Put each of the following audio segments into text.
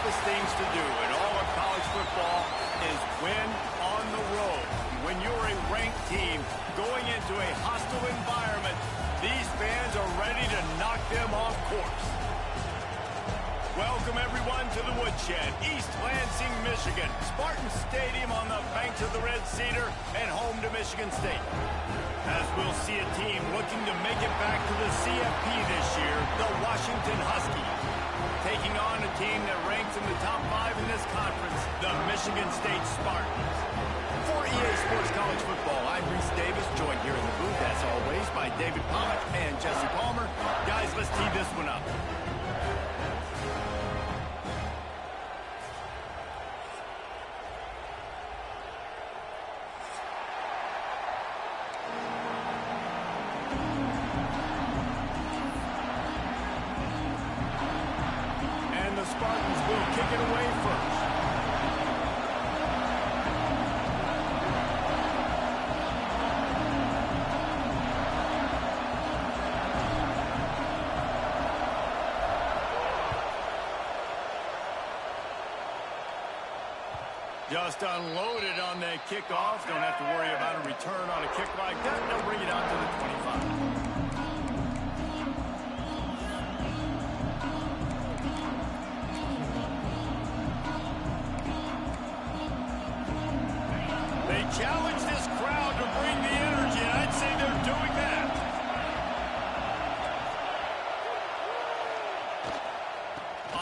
toughest things to do in all of college football is win on the road. When you're a ranked team going into a hostile environment, these fans are ready to knock them off course. Welcome, everyone, to the Woodshed, East Lansing, Michigan. Spartan Stadium on the banks of the Red Cedar and home to Michigan State. As we'll see a team looking to make it back to the CFP this year, the Washington Huskies. Taking on a team that ranks in the top 5 in this conference, the Michigan State Spartans. For EA Sports College Football, I'm Reese Davis, joined here in the booth, as always, by David Pollock and Jesse Palmer. Guys, let's tee this one up. Spartans will kick it away first. Just unloaded on that kickoff. Don't have to worry about a return on a kick like that. They'll bring it out to the 25. Challenge this crowd to bring the energy, and I'd say they're doing that.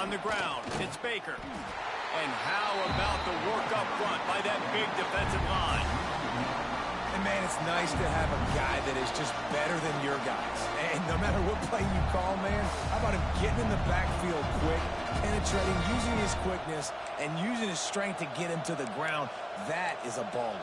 On the ground, it's Baker. And how about the work up front by that big defensive line? And, man, it's nice to have a guy that is just better than your guys. And no matter what play you call, man, how about him getting in the backfield quick, penetrating, using his quickness, and using his strength to get him to the ground? That is a baller.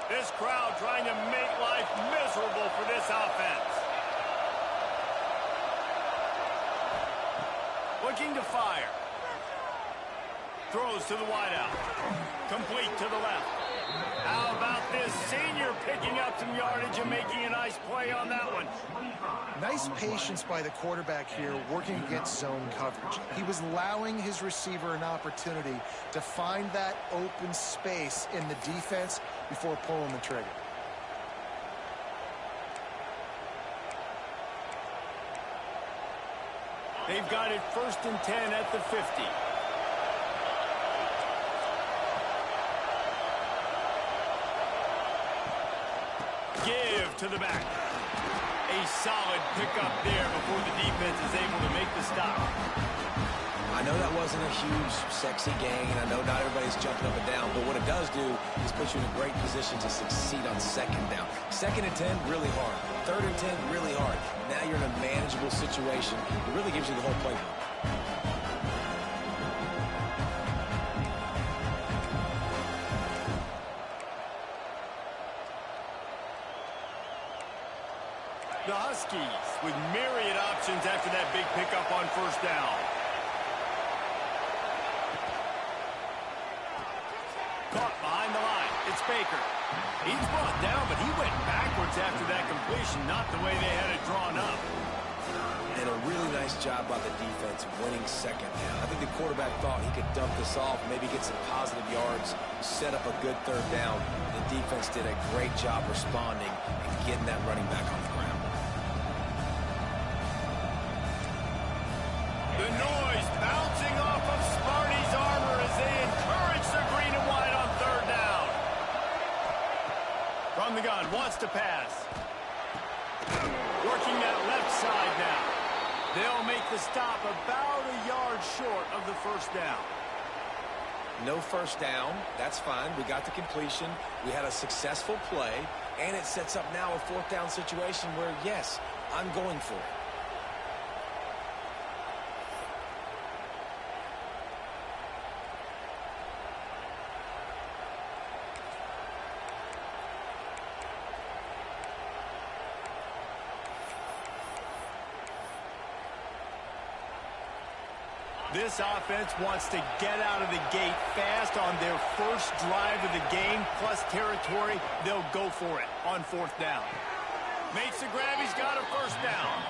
This crowd trying to make life miserable for this offense. Looking to fire. Throws to the wideout. Complete to the left. How about this senior picking up some yardage and making a nice play on that one? Nice patience by the quarterback here, working against zone coverage. He was allowing his receiver an opportunity to find that open space in the defense before pulling the trigger. They've got it 1st and 10 at the 50. Give to the back. A solid pickup there before the defense is able to make the stop. I know that wasn't a huge, sexy gain. I know not everybody's jumping up and down, but what it does do is put you in a great position to succeed on 2nd down. 2nd and 10, really hard. 3rd and 10, really hard. Now you're in a manageable situation. It really gives you the whole playbook. The Huskies with myriad options after that big pickup on 1st down. Caught behind the line. It's Baker. He's brought down, but he went backwards after that completion, not the way they had it drawn up. And a really nice job by the defense winning 2nd down. I think the quarterback thought he could dump this off, maybe get some positive yards, set up a good 3rd down. The defense did a great job responding and getting that running back on the ground. The noise bouncing off of Sparty's armor as they encourage the green and white on 3rd down. From the gun, wants to pass. Working that left side now. They'll make the stop about a yard short of the 1st down. No 1st down. That's fine. We got the completion. We had a successful play. And it sets up now a 4th down situation where, yes, I'm going for it. This offense wants to get out of the gate fast on their 1st drive of the game, plus territory. They'll go for it on 4th down. Makes the grab. He's got a first down.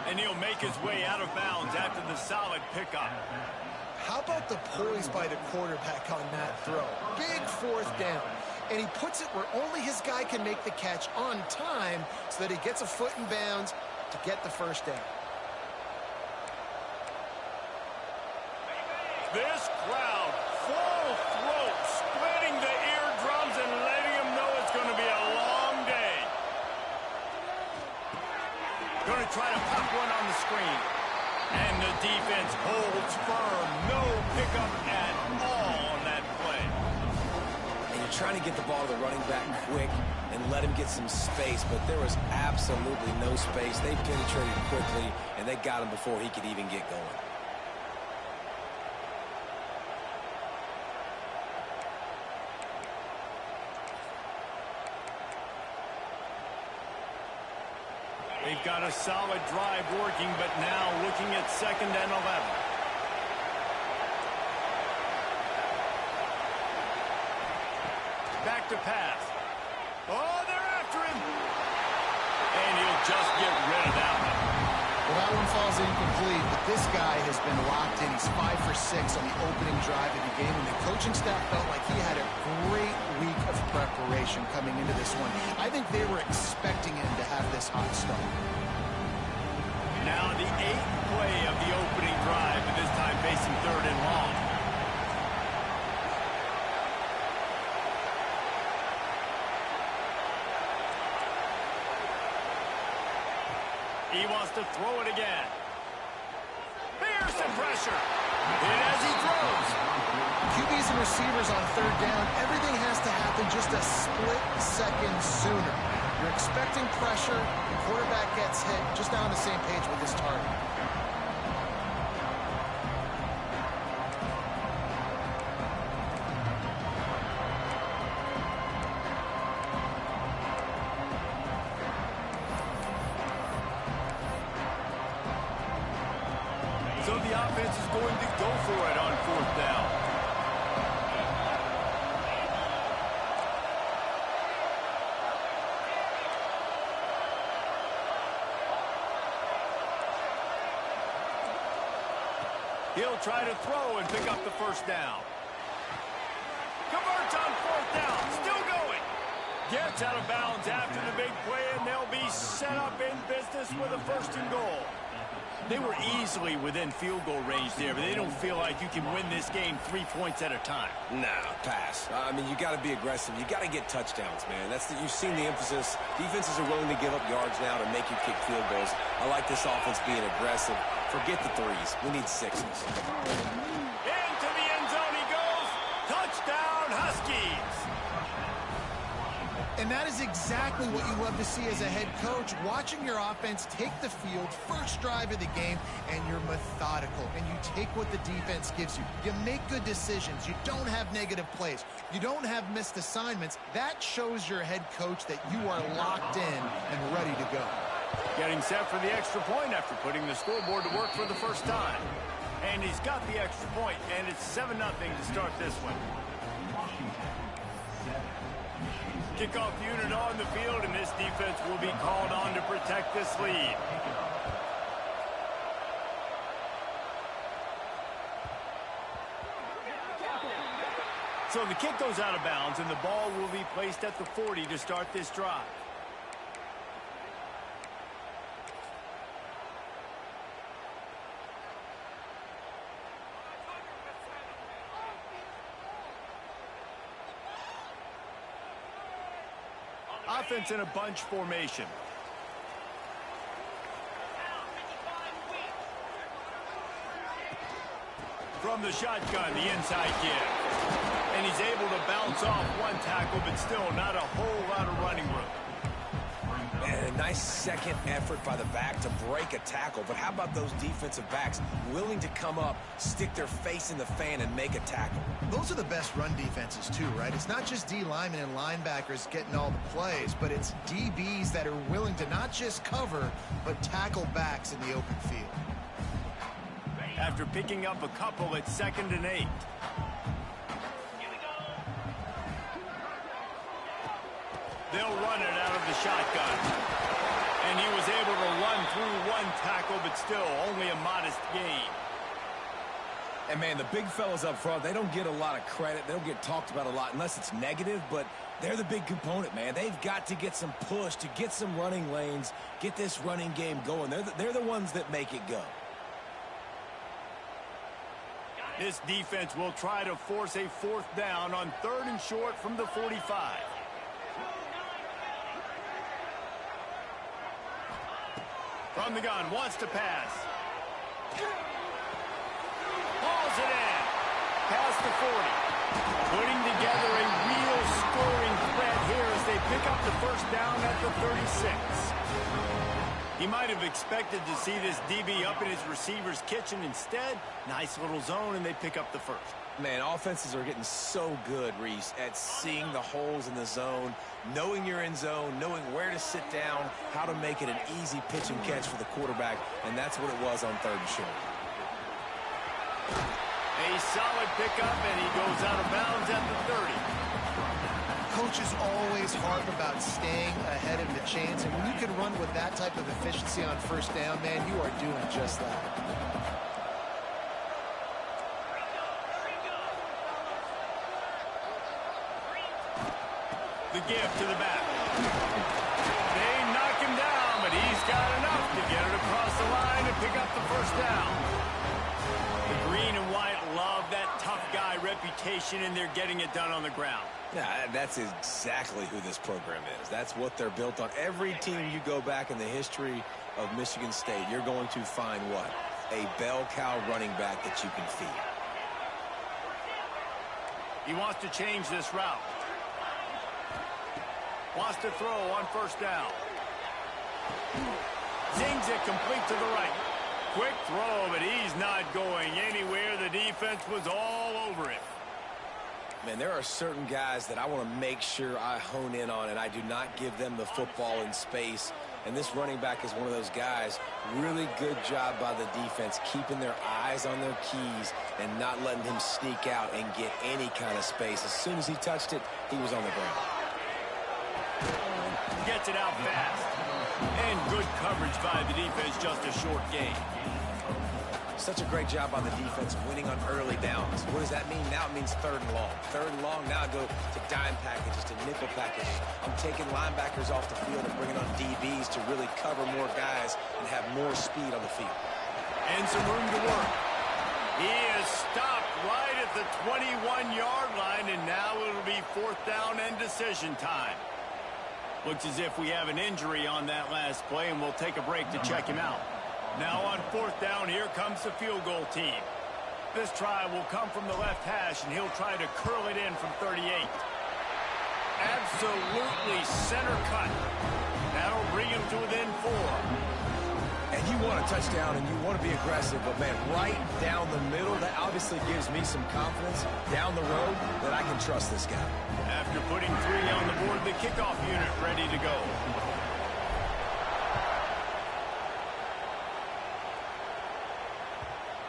And he'll make his way out of bounds after the solid pickup. How about the poise by the quarterback on that throw? Big fourth down. And he puts it where only his guy can make the catch on time so that he gets a foot in bounds to get the first down. This crowd, full throat, splitting the eardrums and letting them know it's going to be a long day. Going to try to pop one on the screen. And the defense holds firm. No pickup at all on that play. And you're trying to get the ball to the running back quick and let him get some space, but there was absolutely no space. They penetrated quickly, and they got him before he could even get going. They've got a solid drive working, but now looking at 2nd and 11. Back to pass. Oh, they're after him. And he'll just get rid of that one. Well, that one falls incomplete, but this guy has been locked in. He's 5 for 6 on the opening drive of the game, and the coaching staff felt like he had a great week of preparation coming into this one. I think they were expecting him to have this hot start. Now the 8th play of the opening drive, and this time facing 3rd and long. He wants to throw it again. Here's some pressure. And as he throws. QBs and receivers on 3rd down, everything has to happen just a split second sooner. You're expecting pressure, the quarterback gets hit, just not on the same page with his target. So the offense is going to go for it on 4th down. He'll try to throw and pick up the first down. Converts on 4th down. Still going. Gets out of bounds after the big play, and they'll be set up in business with a 1st and goal. They were easily within field goal range there, but they don't feel like you can win this game 3 points at a time. Nah, pass. I mean, you got to be aggressive. You got to get touchdowns, man. You've seen the emphasis. Defenses are willing to give up yards now to make you kick field goals. I like this offense being aggressive. Forget the 3s. We need 6s. Into the end zone he goes. Touchdown, Huskies. And that is exactly what you love to see as a head coach, watching your offense take the field, first drive of the game, and you're methodical, and you take what the defense gives you. You make good decisions. You don't have negative plays. You don't have missed assignments. That shows your head coach that you are locked in and ready to go. Getting set for the extra point after putting the scoreboard to work for the first time. And he's got the extra point, and it's 7-0 to start this one. Kickoff unit on the field, and this defense will be called on to protect this lead. So the kick goes out of bounds, and the ball will be placed at the 40 to start this drive. Offense in a bunch formation. From the shotgun, the inside kick. And he's able to bounce off one tackle, but still not a whole lot of running room. And a nice second effort by the back to break a tackle. But how about those defensive backs willing to come up, stick their face in the fan, and make a tackle? Those are the best run defenses too, right? It's not just D linemen and linebackers getting all the plays, but it's DBs that are willing to not just cover, but tackle backs in the open field. After picking up a couple at 2nd and 8. They'll run it out of the shotgun. And he was able to run through one tackle, but still only a modest gain. And, man, the big fellas up front, they don't get a lot of credit. They don't get talked about a lot unless it's negative, but they're the big component, man. They've got to get some push, to get some running lanes, get this running game going. They're the ones that make it go. This defense will try to force a 4th down on 3rd and short from the 45. From the gun, wants to pass. Hauls it in. Past the 40. Putting together a real scoring threat here as they pick up the 1st down at the 36. He might have expected to see this DB up in his receiver's kitchen. Instead, nice little zone, and they pick up the 1st. Man, offenses are getting so good, Reese, at seeing the holes in the zone, knowing you're in zone, knowing where to sit down, how to make it an easy pitch and catch for the quarterback, and that's what it was on 3rd and short. A solid pickup, and he goes out of bounds at the 30. Coaches always harp about staying ahead of the chains, and when you can run with that type of efficiency on 1st down, man, you are doing just that. The give to the back. They knock him down, but he's got enough to get it across the line and pick up the 1st down. The green and white love that tough guy reputation, and they're getting it done on the ground. Yeah, that's exactly who this program is. That's what they're built on. Every team you go back in the history of Michigan State, you're going to find what? A bell cow running back that you can feed. He wants to change this route. Wants to throw on 1st down. Zings it complete to the right. Quick throw, but he's not going anywhere. The defense was all over it. Man, there are certain guys that I want to make sure I hone in on, and I do not give them the football in space. And this running back is one of those guys. Really good job by the defense, keeping their eyes on their keys and not letting him sneak out and get any kind of space. As soon as he touched it, he was on the ground. Gets it out fast. And good coverage by the defense, just a short gain. Such a great job on the defense winning on early downs. What does that mean? Now it means 3rd and long. 3rd and long, now I go to dime packages, to nickel packages. I'm taking linebackers off the field and bringing on DBs to really cover more guys and have more speed on the field. And some room to work. He is stopped right at the 21-yard line, and now it'll be 4th down and decision time. Looks as if we have an injury on that last play, and we'll take a break to check him out. Now on 4th down, here comes the field goal team. This try will come from the left hash, and he'll try to curl it in from 38. Absolutely center cut. That'll bring him to within 4. And you want a touchdown, and you want to be aggressive, but, man, right down the middle, that obviously gives me some confidence down the road that I can trust this guy. After putting 3 on the board, the kickoff unit ready to go.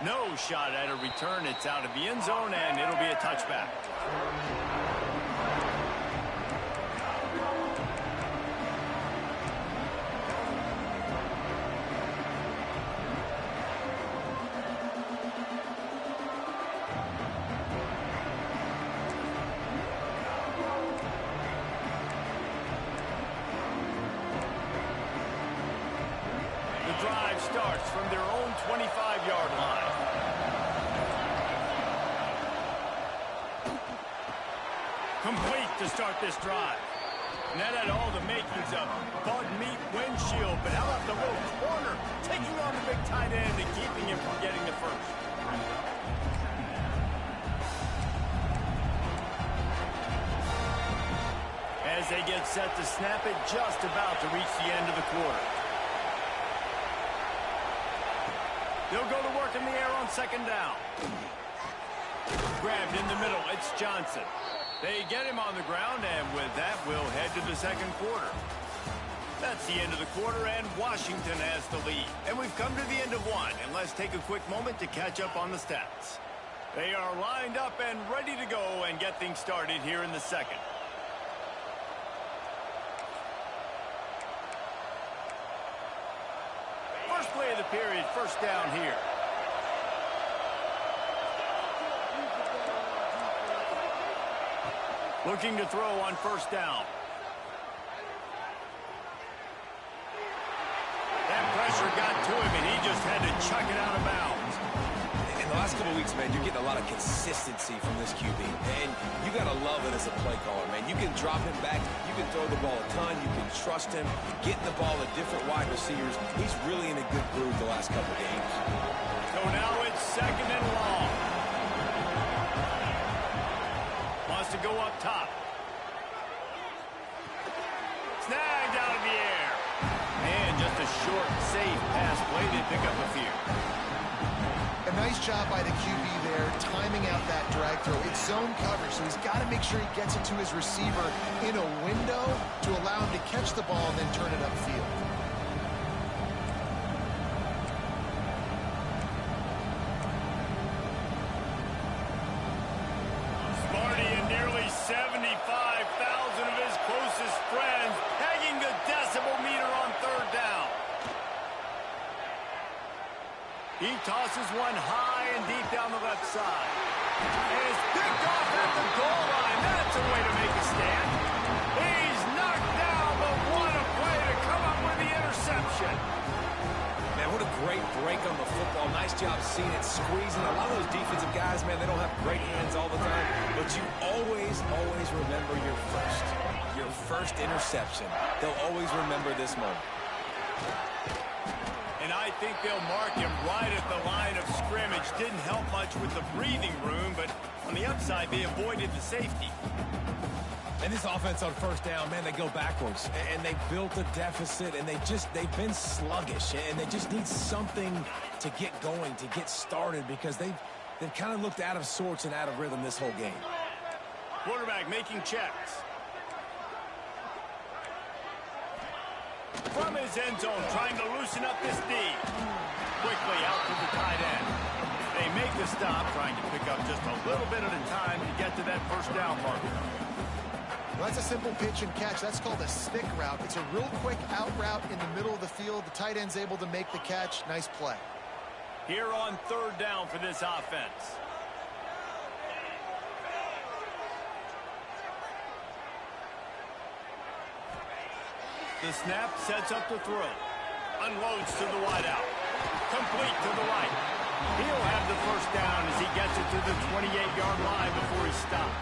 No shot at a return. It's out of the end zone, and it'll be a touchback. The drive starts from their own 25-yard line. Complete to start this drive. And that had all the makings of bug meat windshield, but how about the little corner taking on the big tight end and keeping him from getting the 1st? As they get set to snap it, just about to reach the end of the quarter. They'll go to work in the air on 2nd down. Grabbed in the middle, it's Johnson. They get him on the ground, and with that, we'll head to the 2nd quarter. That's the end of the quarter, and Washington has the lead. And we've come to the end of one, and let's take a quick moment to catch up on the stats. They are lined up and ready to go and get things started here in the 2nd. period. First down here. Looking to throw on first down. That pressure got to him, and he just had to chuck it out of bounds. In the last couple of weeks, man, you're getting a lot of consistency from this QB. And you got to love it as a play caller, man. You can drop him back. You can throw the ball a ton. You can trust him. Getting the ball to different wide receivers. He's really in a good groove the last couple of games. So now it's second and long. Wants to go up top. Snagged out of the air. And just a short, safe pass play. They pick up a few. A nice job by the QB there, timing out that drag throw. It's zone coverage, so he's got to make sure he gets it to his receiver in a window to allow him to catch the ball and then turn it upfield. Smarty and nearly 75,000 of his closest friends pegging the decibel meter on third down. He tosses one high and deep down the left side. And it's picked off at the goal line. That's a way to make a stand. He's knocked down, but what a play to come up with the interception. Man, what a great break on the football. Nice job seeing it, squeezing. A lot of those defensive guys, man, they don't have great hands all the time, but you always remember your first interception. They'll always remember this moment. And I think they'll mark him right at the line of scrimmage. Didn't help much with the breathing room, but on the upside, they avoided the safety. And this offense on first down, man, they go backwards. And they built a deficit, and they've been sluggish. And they just need something to get going, to get started, because they've kind of looked out of sorts and out of rhythm this whole game. Quarterback making checks. From his end zone, trying to loosen up this D. Quickly out to the tight end. They make the stop, trying to pick up just a little bit at a time to get to that first down marker. Well, that's a simple pitch and catch. That's called a stick route. It's a real quick out route in the middle of the field. The tight end's able to make the catch. Nice play. Here on third down for this offense. The snap sets up the throw. Unloads to the wideout. Complete to the right. He'll have the first down as he gets it to the 28-yard line before he stops.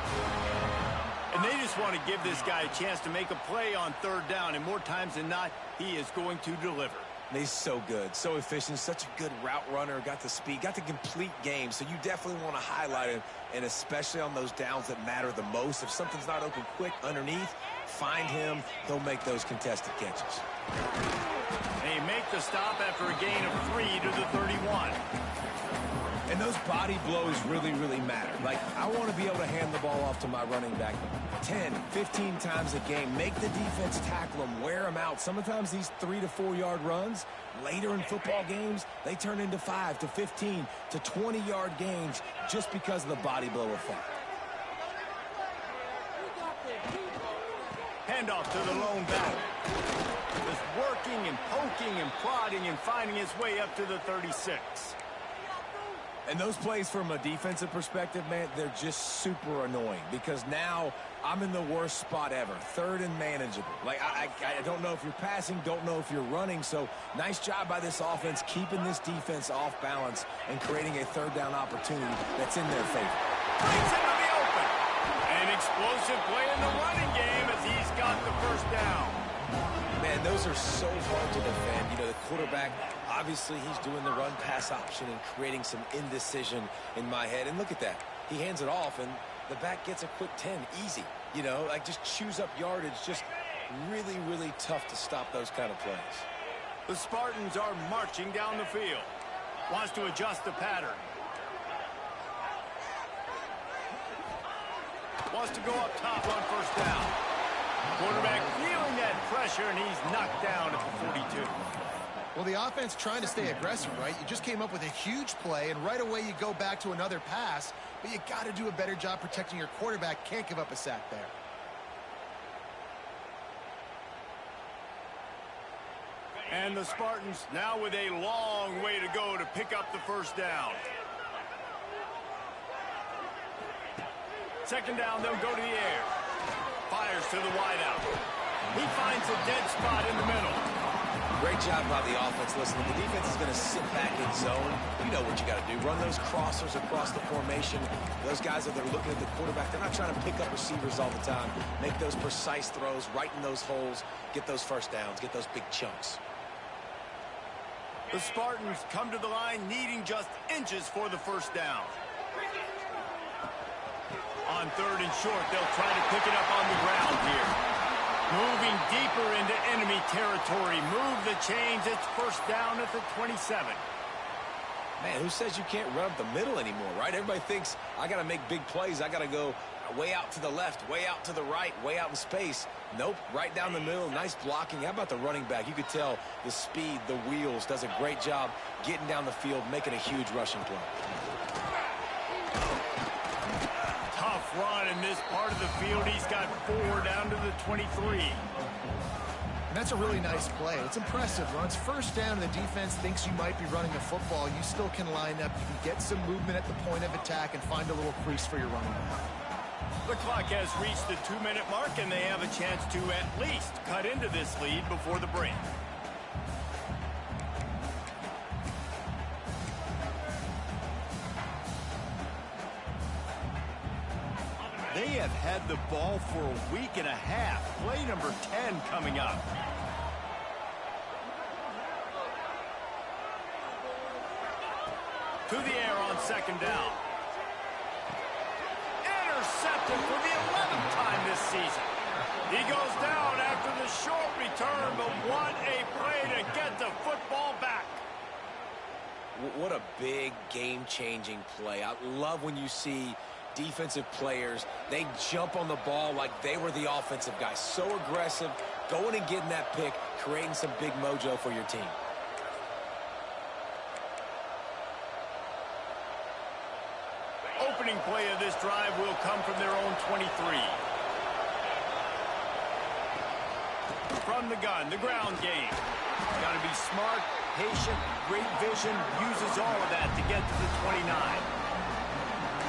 And they just want to give this guy a chance to make a play on third down, and more times than not, he is going to deliver. He's so good, so efficient, such a good route runner, got the speed, got the complete game, so you definitely want to highlight him, and especially on those downs that matter the most. If something's not open quick underneath, find him, he'll make those contested catches. They make the stop after a gain of 3 to the 31. And those body blows really matter. Like, I want to be able to hand the ball off to my running back 10, 15 times a game. Make the defense tackle them, wear them out. Sometimes these 3 to 4 yard runs, later in football games, they turn into 5 to 15 to 20 yard gains just because of the body blow effect. Handoff to the lone back. Just working and poking and prodding and finding his way up to the 36. And those plays from a defensive perspective, man, they're just super annoying because now I'm in the worst spot ever, third and manageable. Like, I don't know if you're passing, don't know if you're running, so nice job by this offense keeping this defense off balance and creating a third down opportunity that's in their favor. Brings into the open. An explosive play in the running game as he's got the first down. Man, those are so hard to defend. You know, the quarterback, obviously he's doing the run-pass option and creating some indecision in my head. And look at that. He hands it off, and the back gets a quick 10. Easy. You know, like just chews up yardage. Just really tough to stop those kind of plays. The Spartans are marching down the field. Wants to adjust the pattern. Wants to go up top on first down. Quarterback feeling that pressure, and he's knocked down at the 42. Well, the offense trying to stay aggressive, right? You just came up with a huge play, and right away you go back to another pass, but you got to do a better job protecting your quarterback. Can't give up a sack there. And the Spartans now with a long way to go to pick up the first down. Second down, they'll go to the air. Fires to the wideout. He finds a dead spot in the middle. Great job by the offense. Listen, if the defense is going to sit back in zone, you know what you got to do. Run those crossers across the formation. Those guys that are looking at the quarterback, they're not trying to pick up receivers all the time. Make those precise throws, right in those holes, get those first downs, get those big chunks. The Spartans come to the line needing just inches for the first down. On third and short, they'll try to pick it up on the ground here. Moving deeper into enemy territory. Move the chains. It's first down at the 27. Man, who says you can't run up the middle anymore, right? Everybody thinks I got to make big plays. I got to go way out to the left, way out to the right, way out in space. Nope, right down the middle. Nice blocking. How about the running back? You could tell the speed, the wheels, does a great job getting down the field, making a huge rushing play. Tough run in this part of the field. He's got 4 down to the 23. And that's a really nice play. It's impressive. Once first down and the defense thinks you might be running a football, you still can line up. You can get some movement at the point of attack and find a little crease for your running back. The clock has reached the 2-minute mark, and they have a chance to at least cut into this lead before the break. They have had the ball for a week and a half. Play number 10 coming up. To the air on second down. Intercepted for the 11th time this season. He goes down after the short return, but what a play to get the football back. What a big game-changing play. I love when you see defensive players, they jump on the ball like they were the offensive guys. So aggressive, going and getting that pick, creating some big mojo for your team. Opening play of this drive will come from their own 23. From the gun, the ground game. Got to be smart, patient, great vision, uses all of that to get to the 29.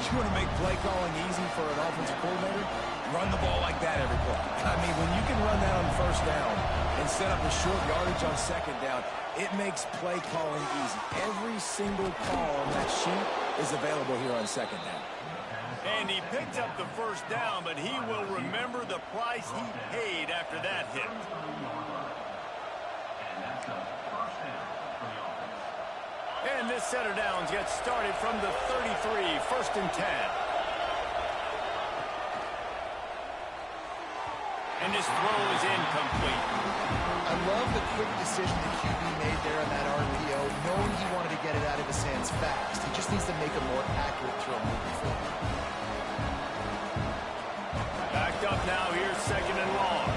You want to make play calling easy for an offensive coordinator? Run the ball like that every play. I mean, when you can run that on first down and set up a short yardage on second down, it makes play calling easy. Every single call on that sheet is available here on second down. And he picks up the first down, but he will remember the price he paid after that hit. And this set of downs gets started from the 33, first and 10. And this throw is incomplete. I love the quick decision the QB made there on that RPO, knowing he wanted to get it out of his hands fast. He just needs to make a more accurate throw moving forward. Backed up now, here's second and long.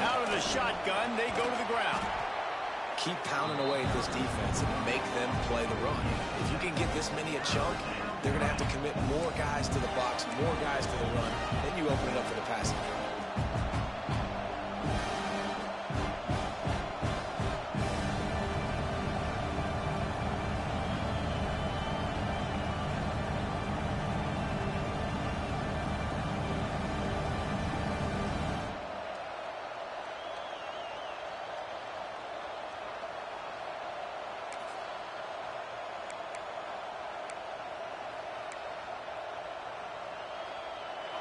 Out of the shotgun, they go to the ground. Keep pounding away at this defense and make them play the run. If you can get this many a chunk, they're going to have to commit more guys to the box, more guys to the run. Then you open it up for the passing game.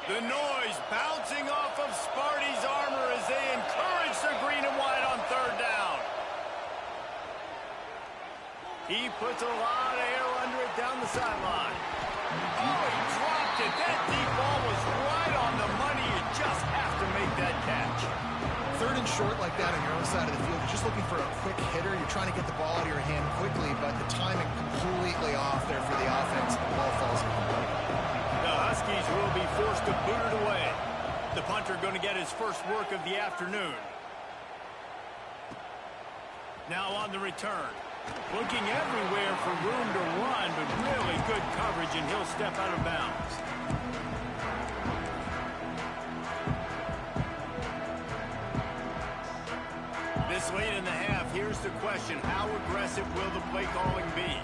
The noise bouncing off of Sparty's armor as they encourage the green and white on third down. He puts a lot of air under it down the sideline. Oh, he dropped it. That deep ball was right on the money. You just have to make that catch. Third and short like that on your own side of the field, you're just looking for a quick hitter. You're trying to get the ball out of your hand quickly, but the timing completely off there for the offense. The ball falls incomplete. The Huskies will be forced to boot it away. The punter going to get his first work of the afternoon. Now on the return. Looking everywhere for room to run, but really good coverage, and he'll step out of bounds. late in the half. Here's the question. How aggressive will the play calling be?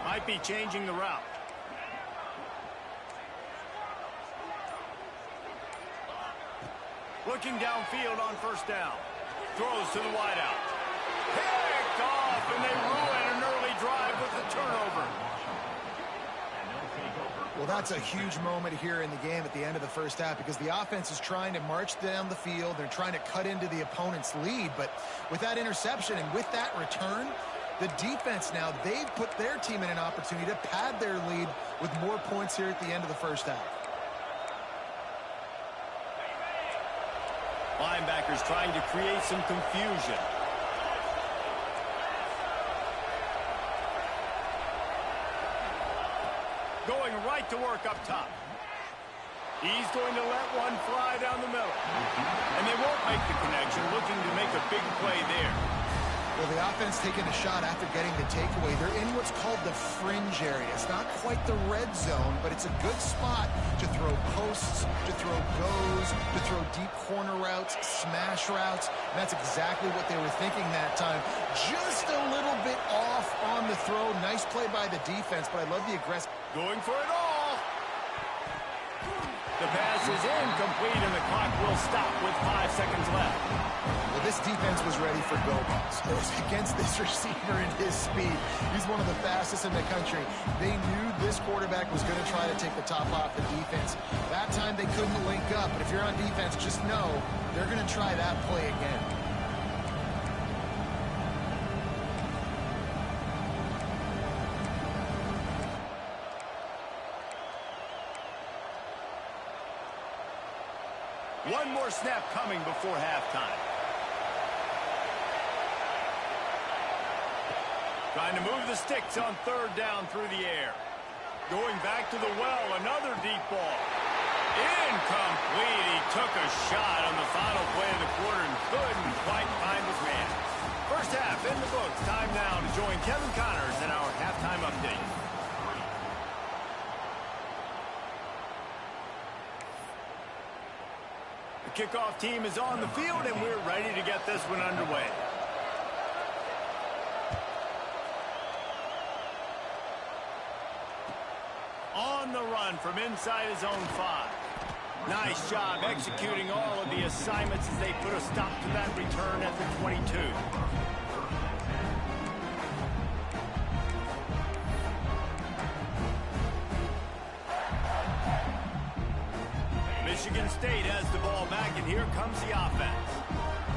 Might be changing the route. Looking downfield on first down. Throws to the wideout. Picked off, and they ruin an early drive with the turnover. Well, that's a huge moment here in the game at the end of the first half because the offense is trying to march down the field. They're trying to cut into the opponent's lead. But with that interception and with that return, the defense now, they've put their team in an opportunity to pad their lead with more points here at the end of the first half. Linebackers trying to create some confusion. Going right to work up top. He's going to let one fly down the middle. And they won't make the connection, looking to make a big play there. Well, the offense taking a shot after getting the takeaway. They're in what's called the fringe area. It's not quite the red zone, but it's a good spot to throw posts, to throw goes, to throw deep corner routes, smash routes. And that's exactly what they were thinking that time. Just a little bit off on the throw. Nice play by the defense, but I love the aggressive. Going for it all. The pass is incomplete, and the clock will stop with 5 seconds left. Well, this defense was ready for go balls. It was against this receiver and his speed. He's one of the fastest in the country. They knew this quarterback was going to try to take the top off the defense. That time they couldn't link up, but if you're on defense, just know they're going to try that play again. One more snap coming before halftime. Trying to move the sticks on third down through the air. Going back to the well, another deep ball. Incomplete. He took a shot on the final play of the quarter and couldn't quite find his man. First half in the books. Time now to join Kevin Connors in our halftime update. The kickoff team is on the field, and we're ready to get this one underway. On the run from inside his own 5. Nice job executing all of the assignments as they put a stop to that return at the 22. Michigan State has the ball back, and here comes the offense.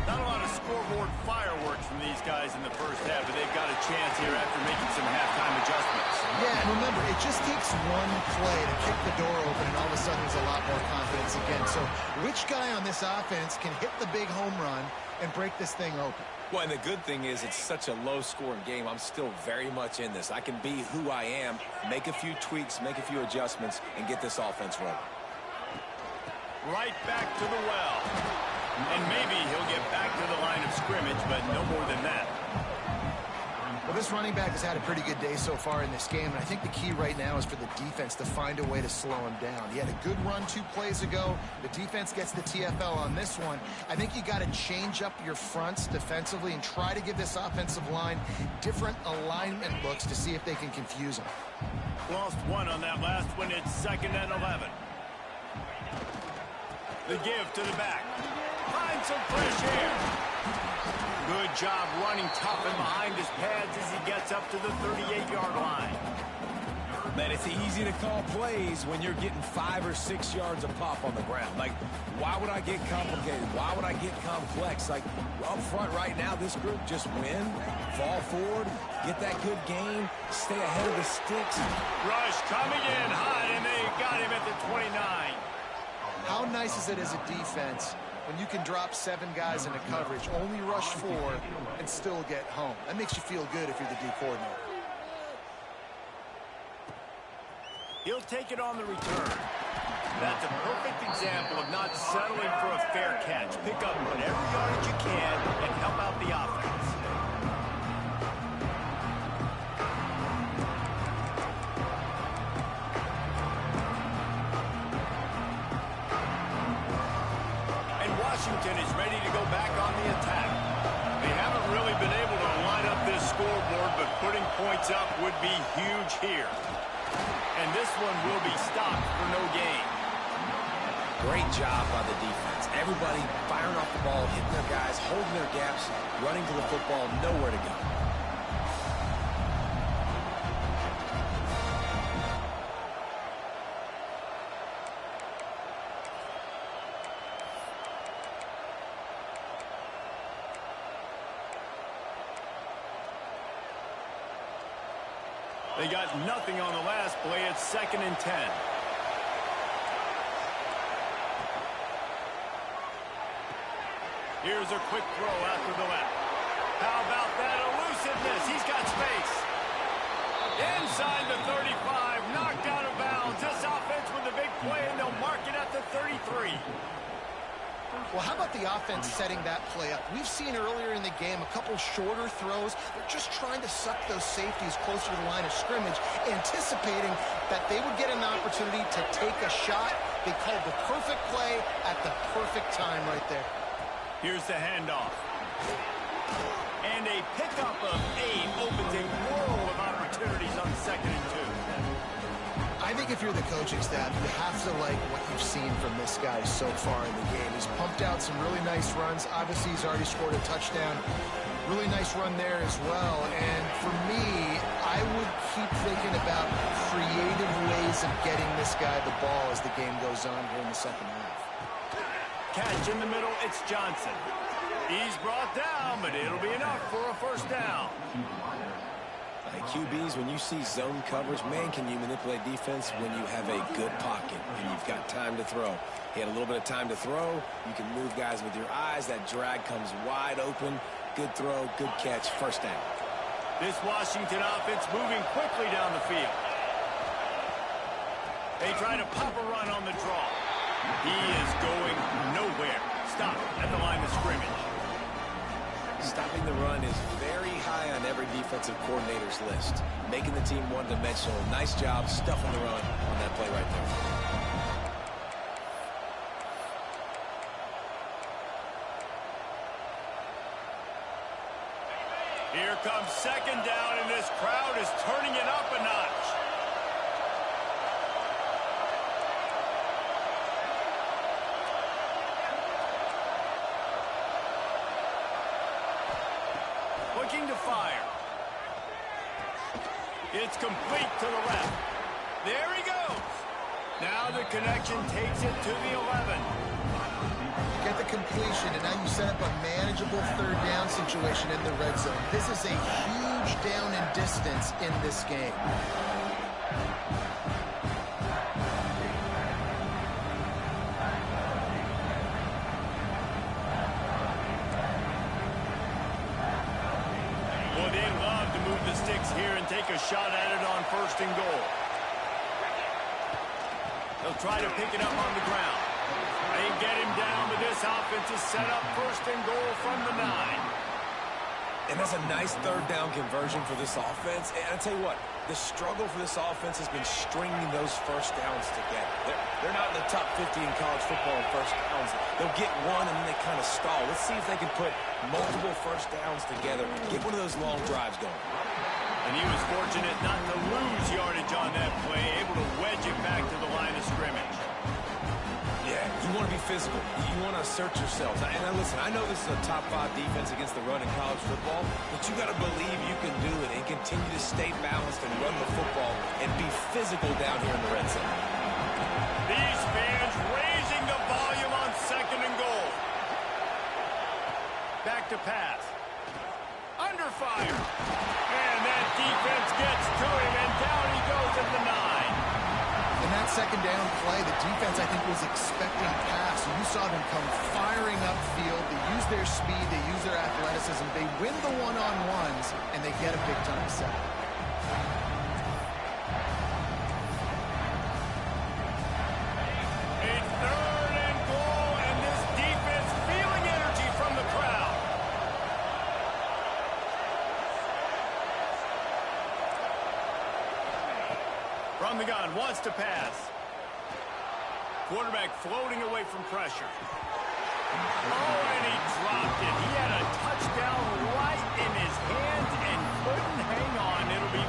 Not a lot of scoreboard fireworks from these guys in the first half, but they've got a chance here after making some halftime adjustments. Yeah, and remember, it just takes one play to kick the door open, and all of a sudden there's a lot more confidence again. So which guy on this offense can hit the big home run and break this thing open? Well, and the good thing is it's such a low-scoring game. I'm still very much in this. I can be who I am, make a few tweaks, make a few adjustments, and get this offense rolling. Right back to the well. And maybe he'll get back to the line of scrimmage, but no more than that. Well, this running back has had a pretty good day so far in this game, and I think the key right now is for the defense to find a way to slow him down. He had a good run 2 plays ago. The defense gets the TFL on this one. I think you got to change up your fronts defensively and try to give this offensive line different alignment looks to see if they can confuse him. Lost one on that last one. It's 2nd and 11. The give to the back. Find some fresh air. Good job running tough and behind his pads as he gets up to the 38-yard line. Man, it's easy to call plays when you're getting 5 or 6 yards of pop on the ground. Like, why would I get complicated? Why would I get complex? Like, up front right now, this group just win, fall forward, get that good game, stay ahead of the sticks. Rush coming in hot, and they got him at the 29. How nice is it as a defense when you can drop 7 guys into coverage, only rush 4, and still get home? That makes you feel good if you're the D coordinator. He'll take it on the return. That's a perfect example of not settling for a fair catch. Pick up whatever yardage you can and help out the offense. And Washington is ready to go back on the attack. points up would be huge here. And this one will be stopped for no gain. Great job by the defense. Everybody firing off the ball, hitting their guys, holding their gaps, running to the football, nowhere to go. They got nothing on the last play. It's 2nd and 10. Here's a quick throw out to the left. How about that elusiveness? He's got space. Inside the 35, knocked out of bounds. This offense with a big play, and they'll mark it at the 33. Well, how about the offense setting that play up? We've seen earlier in the game a couple shorter throws. They're just trying to suck those safeties closer to the line of scrimmage, anticipating that they would get an opportunity to take a shot. They called the perfect play at the perfect time right there. Here's the handoff. And a pickup of 8 opens a world of opportunities on 2nd and 2. I think if you're the coaching staff, you have to like what you've seen from this guy so far in the game. He's pumped out some really nice runs. Obviously, he's already scored a touchdown. Really nice run there as well. And for me, I would keep thinking about creative ways of getting this guy the ball as the game goes on here in the second half. Catch in the middle, it's Johnson. He's brought down, but it'll be enough for a first down. QBs, when you see zone coverage, man, can you manipulate defense when you have a good pocket and you've got time to throw. He had a little bit of time to throw. You can move guys with your eyes. That drag comes wide open. Good throw, good catch, first down. This Washington offense moving quickly down the field. They try to pop a run on the draw. He is going nowhere. Stop at the line of scrimmage. Stopping the run is very high on every defensive coordinator's list. Making the team one-dimensional. Nice job stuffing the run on that play right there. Here comes 2nd down, and this crowd is turning it up a notch. Looking to fire. It's complete to the left. There he goes. Now the connection takes it to the 11. Get the completion, and now you set up a manageable 3rd down situation in the red zone. This is a huge down in distance in this game. Here and take a shot at it on 1st and goal. They'll try to pick it up on the ground. They get him down, but this offense is set up 1st and goal from the 9. And that's a nice 3rd down conversion for this offense. And I tell you what, the struggle for this offense has been stringing those first downs together. They're not in the top 50 in college football in first downs. They'll get one and then they kind of stall. Let's see if they can put multiple first downs together. Get one of those long drives going. And he was fortunate not to lose yardage on that play, able to wedge it back to the line of scrimmage. Yeah, you want to be physical. You want to assert yourselves. And listen, I know this is a top 5 defense against the run in college football, but you got to believe you can do it and continue to stay balanced and run the football and be physical down here in the red zone. These fans raising the volume on 2nd and goal. Back to pass. Under fire. And that defense gets to him, and down he goes at the 9. In that 2nd down play, the defense, I think, was expecting pass. You saw them come firing upfield. They use their speed. They use their athleticism. They win the one-on-ones, and they get a big-time sack. A 3rd and goal, and this defense feeling energy from the crowd. From the gun, wants to pass. Quarterback floating away from pressure. Oh, and he dropped it. He had a touchdown right in his hands and couldn't hang on. It'll be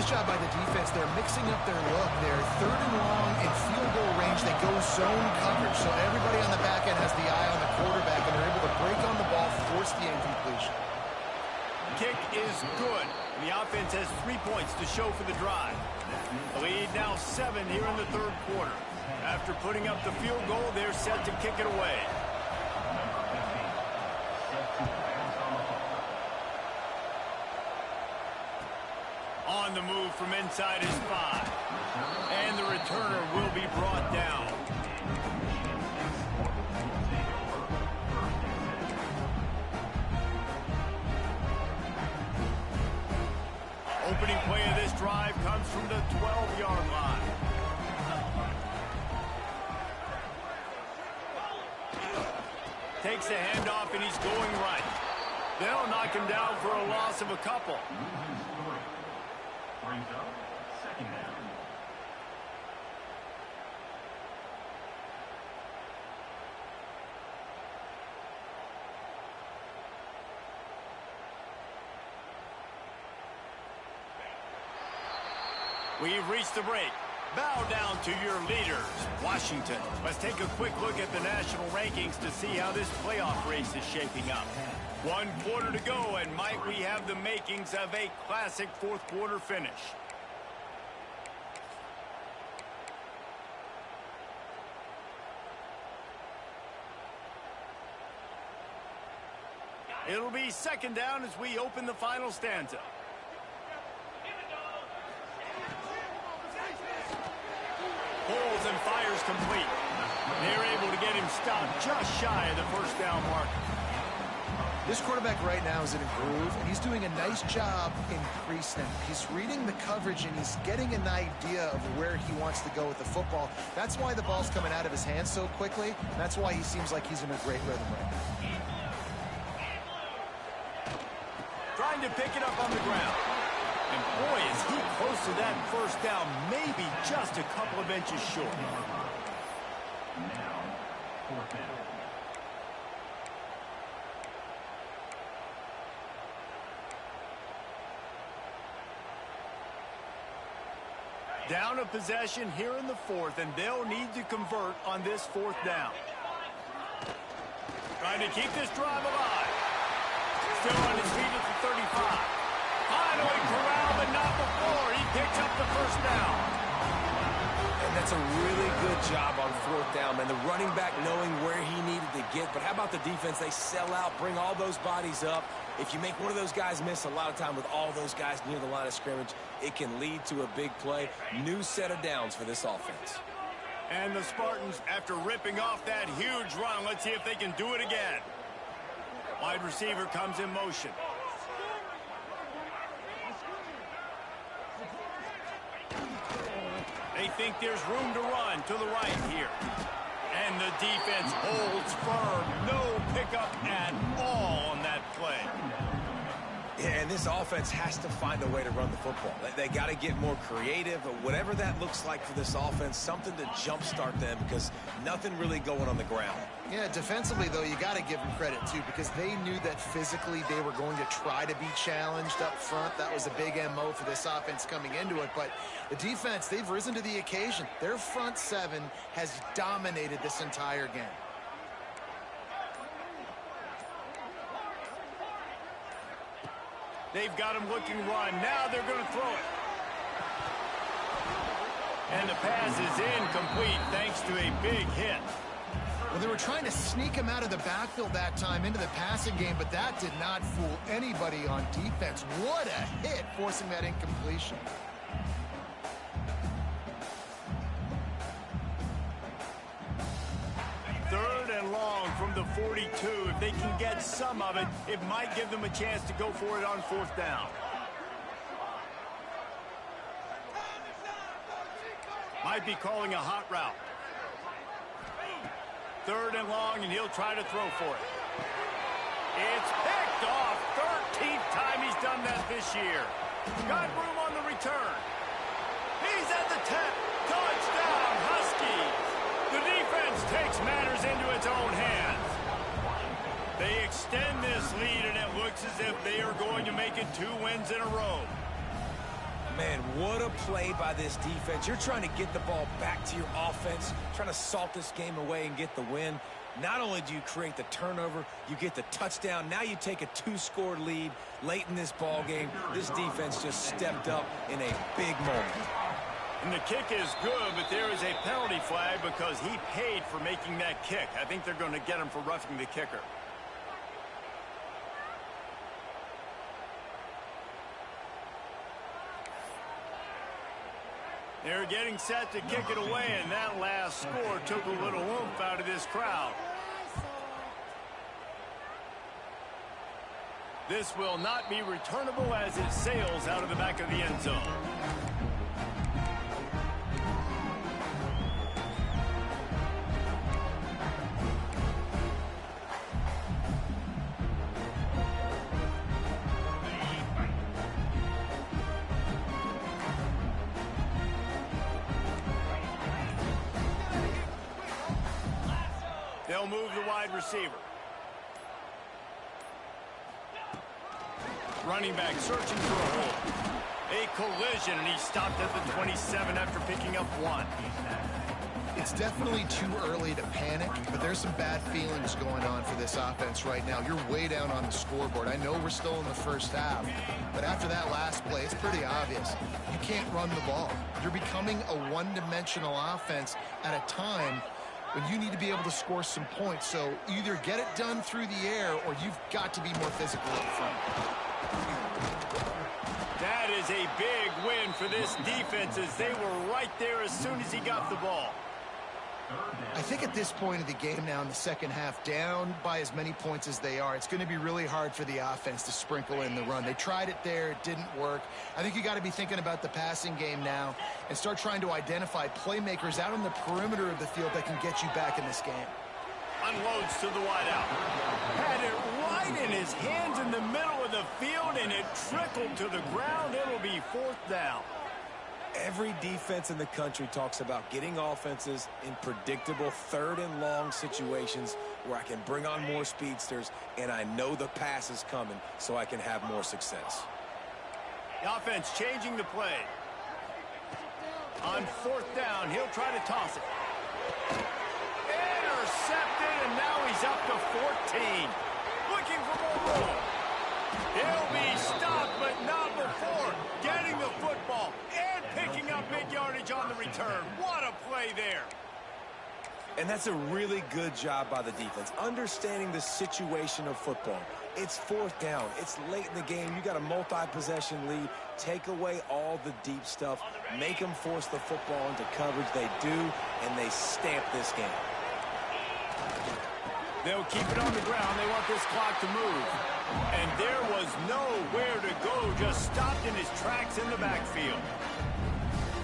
Nice job by the defense. They're mixing up their look. They're 3rd and long in field goal range. They go zone coverage, so everybody on the back end has the eye on the quarterback, and they're able to break on the ball, force the incompletion. Kick is good. The offense has 3 points to show for the drive. The lead now 7 here in the 3rd quarter. After putting up the field goal, they're set to kick it away. On the move from inside his 5. And the returner will be brought down. Opening play of this drive comes from the 12-yard line. Takes the handoff, and he's going right. They'll knock him down for a loss of a couple. Brings up 2nd down. We've reached the break. Bow down to your leaders, Washington. Let's take a quick look at the national rankings to see how this playoff race is shaping up. 1 quarter to go, and might we have the makings of a classic 4th quarter finish. It'll be 2nd down as we open the final stanza. Pulls and fires complete. They're able to get him stopped just shy of the 1st down mark. This quarterback right now is in a groove, and he's doing a nice job in pre-snap. He's reading the coverage, and he's getting an idea of where he wants to go with the football. That's why the ball's coming out of his hands so quickly, and that's why he seems like he's in a great rhythm right now. Trying to pick it up on the ground. And boy, is he close to that 1st down, maybe just a couple of inches short. Now, 4th down. Down a possession here in the 4th, and they'll need to convert on this 4th down. Trying to keep this drive alive. Still on his feet at the 35. Finally corralled, but not before. He picks up the 1st down. And that's a really good job on 4th down, man. The running back knowing where he needed to get. But how about the defense? They sell out, bring all those bodies up. If you make one of those guys miss, a lot of time with all those guys near the line of scrimmage, it can lead to a big play. New set of downs for this offense. And the Spartans, after ripping off that huge run, let's see if they can do it again. Wide receiver comes in motion. They think there's room to run to the right here. And the defense holds firm. No pickup at all on that play. Yeah, and this offense has to find a way to run the football. They got to get more creative, but whatever that looks like for this offense, something to jumpstart them because nothing really going on the ground. Yeah, defensively, though, you got to give them credit, too, because they knew that physically they were going to try to be challenged up front. That was a big MO for this offense coming into it. But the defense, they've risen to the occasion. Their front 7 has dominated this entire game. They've got him looking run. Now they're going to throw it. And the pass is incomplete thanks to a big hit. Well, they were trying to sneak him out of the backfield that time into the passing game, but that did not fool anybody on defense. What a hit, forcing that incompletion. Third and long from the 42. If they can get some of it, it might give them a chance to go for it on 4th down. Might be calling a hot route. Third and long, and he'll try to throw for it. It's picked off. 13th time he's done that this year. Got room on the return. He's at the 10. Touchdown, Huskies. The defense takes matters into its own hands. They extend this lead, and it looks as if they are going to make it 2 wins in a row. Man, what a play by this defense. You're trying to get the ball back to your offense, trying to salt this game away and get the win. Not only do you create the turnover, you get the touchdown. Now you take a 2-score lead late in this ball game. This defense just stepped up in a big moment. And the kick is good, but there is a penalty flag because he paid for making that kick. I think they're going to get him for roughing the kicker. They're getting set to kick it away, and that last score took a little oomph out of this crowd. This will not be returnable as it sails out of the back of the end zone. They'll move the wide receiver. Running back searching for a hole. A collision, and he stopped at the 27 after picking up 1. It's definitely too early to panic, but there's some bad feelings going on for this offense right now. You're way down on the scoreboard. I know we're still in the first half, but after that last play, it's pretty obvious. You can't run the ball. You're becoming a one-dimensional offense at a time when you need to be able to score some points. So either get it done through the air or you've got to be more physical up front. That is a big win for this defense as they were right there as soon as he got the ball. I think at this point of the game now in the second half, down by as many points as they are, it's going to be really hard for the offense to sprinkle in the run. They tried it there. It didn't work. I think you got to be thinking about the passing game now and start trying to identify playmakers out on the perimeter of the field that can get you back in this game. Unloads to the wideout. Had it right in his hands in the middle of the field, and it trickled to the ground. It'll be 4th down. Every defense in the country talks about getting offenses in predictable 3rd and long situations where I can bring on more speedsters and I know the pass is coming so I can have more success. The offense changing the play. On 4th down, he'll try to toss it. Intercepted, and now he's up to 14. Looking for more room. He'll be stopped, but not before getting the football and picking up big yardage on the return. What a play there. And that's a really good job by the defense, understanding the situation of football. It's 4th down. It's late in the game. You got a multi-possession lead. Take away all the deep stuff. Make them force the football into coverage. They do, and they stamp this game. They'll keep it on the ground. They want this clock to move. And there was nowhere to go. Just stopped in his tracks in the backfield.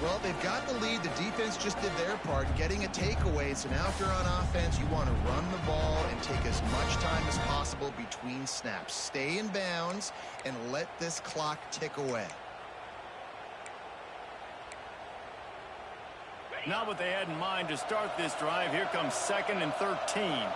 Well, they've got the lead. The defense just did their part, getting a takeaway. So now if you're on offense, you want to run the ball and take as much time as possible between snaps. Stay in bounds and let this clock tick away. Not what they had in mind to start this drive. Here comes 2nd and 13.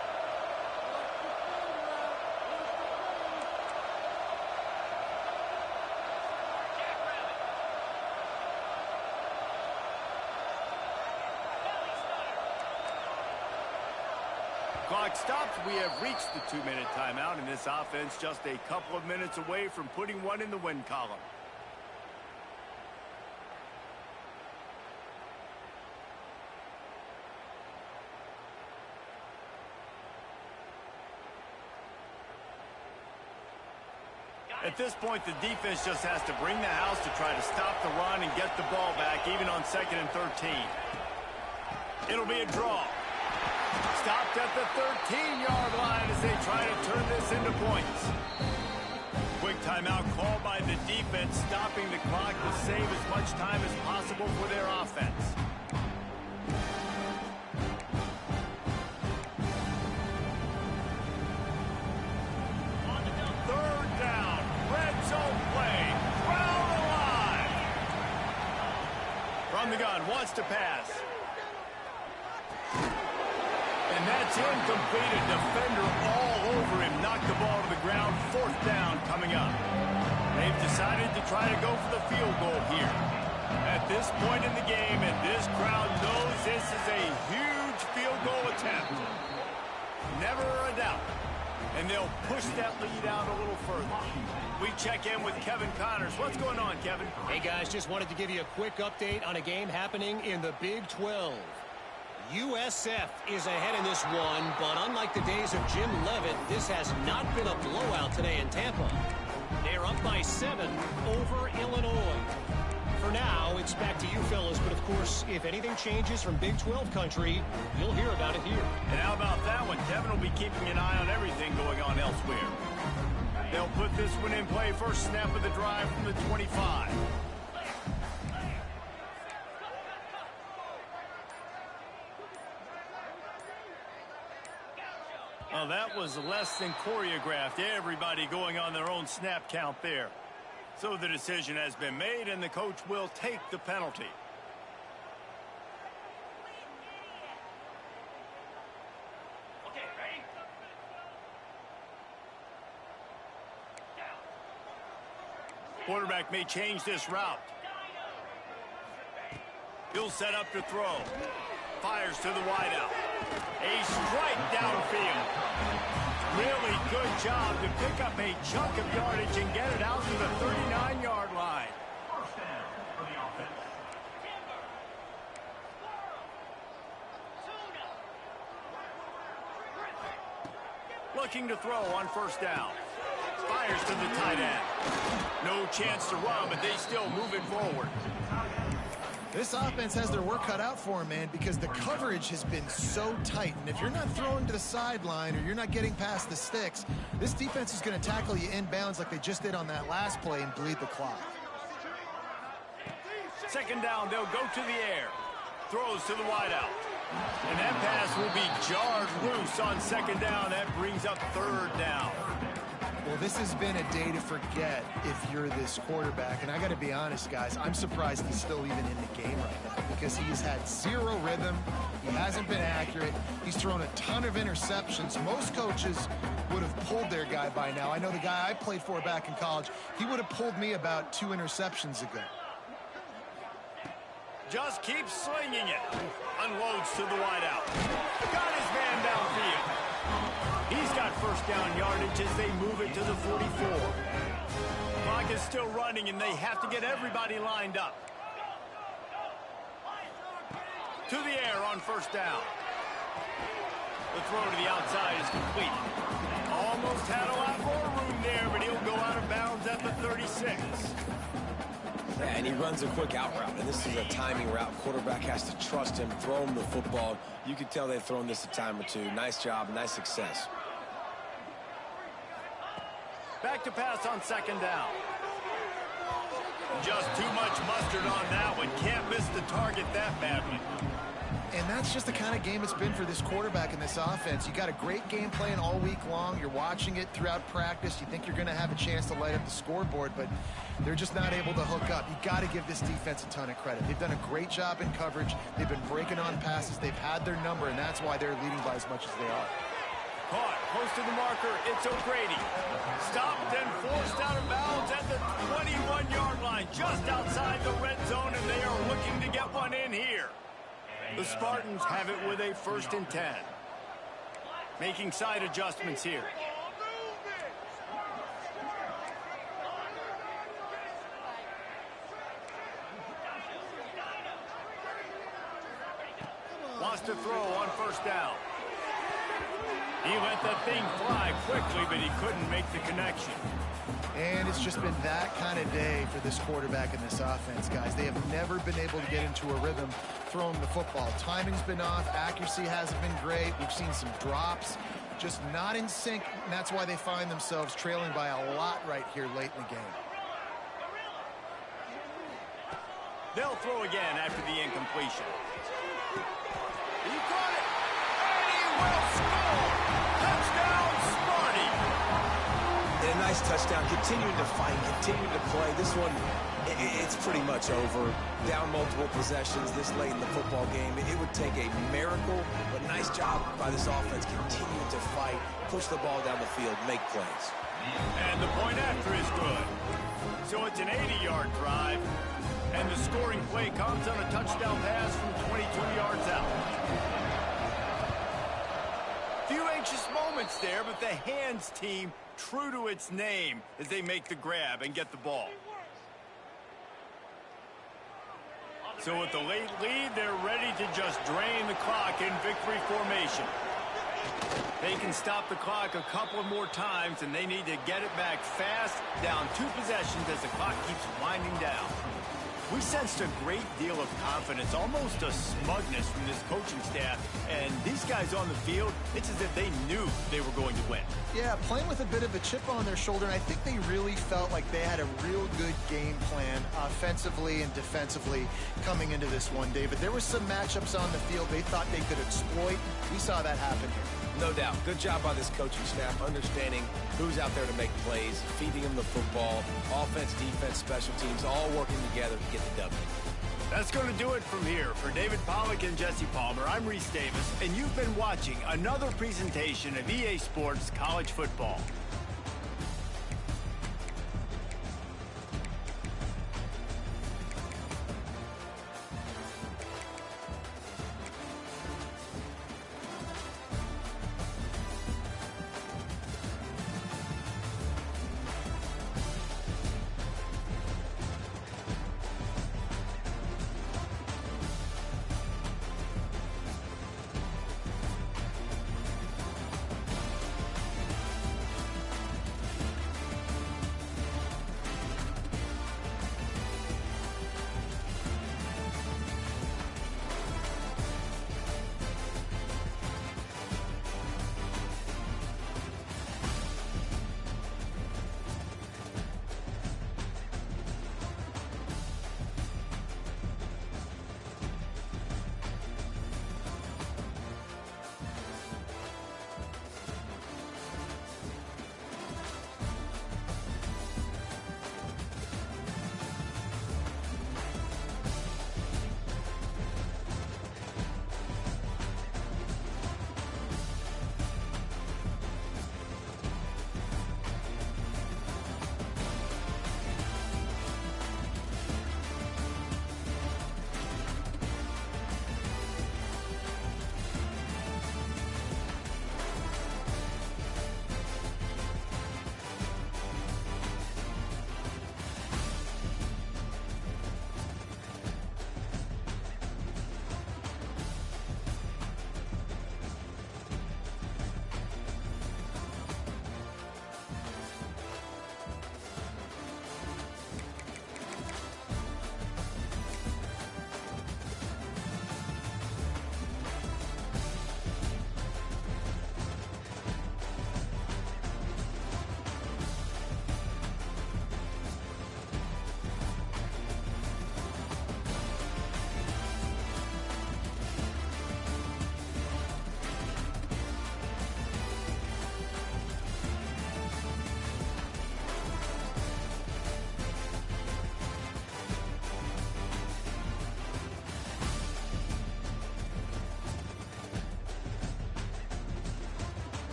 Clock stops. We have reached the 2-minute timeout, and this offense just a couple of minutes away from putting one in the win column. At this point, the defense just has to bring the house to try to stop the run and get the ball back, even on 2nd and 13. It'll be a draw. Stopped at the 13-yard line as they try to turn this into points. Quick timeout called by the defense, stopping the clock to save as much time as possible for their offense. From the gun, wants to pass. And that's incomplete. A defender all over him. Knocked the ball to the ground. 4th down coming up. They've decided to try to go for the field goal here. At this point in the game, and this crowd knows this is a huge field goal attempt. Never a doubt. And they'll push that lead out a little further. We check in with Kevin Connors. What's going on, Kevin? Hey, guys, just wanted to give you a quick update on a game happening in the Big 12. USF is ahead in this one, but unlike the days of Jim Leavitt, this has not been a blowout today in Tampa. They're up by 7 over Illinois. For now, it's back to you fellas, but of course, if anything changes from Big 12 country, you'll hear about it here. And how about that one? Kevin will be keeping an eye on everything going on elsewhere. They'll put this one in play. First snap of the drive from the 25. Well, that was less than choreographed. Everybody going on their own snap count there. So the decision has been made, and the coach will take the penalty. Okay, ready? Quarterback may change this route. He'll set up to throw. Fires to the wideout. A strike downfield. Really good job to pick up a chunk of yardage and get it out to the 39-yard line. First down for the offense. Looking to throw on first down. Fires to the tight end. No chance to run, but they still moving forward. This offense has their work cut out for them, man, because the coverage has been so tight. And if you're not throwing to the sideline or you're not getting past the sticks, this defense is going to tackle you inbounds like they just did on that last play and bleed the clock. Second down, they'll go to the air. Throws to the wideout. And that pass will be jarred loose on second down. That brings up third down. Well, this has been a day to forget if you're this quarterback. And I got to be honest, guys, I'm surprised he's still even in the game right now because he's had zero rhythm. He hasn't been accurate. He's thrown a ton of interceptions. Most coaches would have pulled their guy by now. I know the guy I played for back in college, he would have pulled me about 2 interceptions ago. Just keeps slinging it. Unloads to the wideout. Got his man downfield. He's got first down yardage as they move it to the 44. Clock is still running, and they have to get everybody lined up. To the air on first down. The throw to the outside is complete. Almost had a lot more room there, but he'll go out of bounds at the 36. Yeah, and he runs a quick out route, and this is a timing route. Quarterback has to trust him, throw him the football. You can tell they've thrown this a time or two. Nice job, nice success. Back to pass on second down. Just too much mustard on that one. Can't miss the target that badly. And that's just the kind of game it's been for this quarterback in this offense. You got a great game plan all week long. You're watching it throughout practice. You think you're going to have a chance to light up the scoreboard, but they're just not able to hook up. You got to give this defense a ton of credit. They've done a great job in coverage. They've been breaking on passes. They've had their number, and that's why they're leading by as much as they are. Caught, close to the marker, it's O'Grady. Stopped and forced out of bounds at the 21-yard line, just outside the red zone, and they are looking to get one in here. The Spartans have it with a 1st and 10. Making side adjustments here. Wants to throw on first down. He let that thing fly quickly, but he couldn't make the connection. And it's just been that kind of day for this quarterback in this offense, guys. They have never been able to get into a rhythm throwing the football. Timing's been off. Accuracy hasn't been great. We've seen some drops, just not in sync, and that's why they find themselves trailing by a lot right here late in the game. They'll throw again after the incompletion. He caught it, and he will score! Touchdown, Sparty! And a nice touchdown, continuing to fight, continuing to play. This one, it's pretty much over. Down multiple possessions this late in the football game. It would take a miracle, but nice job by this offense continuing to fight, push the ball down the field, make plays. And the point after is good. So it's an 80-yard drive, and the scoring play comes on a touchdown pass from 22 yards out. Few anxious moments there, but the hands team, true to its name, as they make the grab and get the ball. So with the late lead, they're ready to just drain the clock in victory formation. They can stop the clock a couple of more times, and they need to get it back fast, down 2 possessions as the clock keeps winding down. We sensed a great deal of confidence, almost a smugness from this coaching staff. And these guys on the field, it's as if they knew they were going to win. Yeah, playing with a bit of a chip on their shoulder, and I think they really felt like they had a real good game plan offensively and defensively coming into this one, David. There were some matchups on the field they thought they could exploit. We saw that happen here. No doubt. Good job by this coaching staff, understanding who's out there to make plays, feeding them the football, offense, defense, special teams, all working together to get the W. That's going to do it from here. For David Pollack and Jesse Palmer, I'm Reese Davis, and you've been watching another presentation of EA Sports College Football.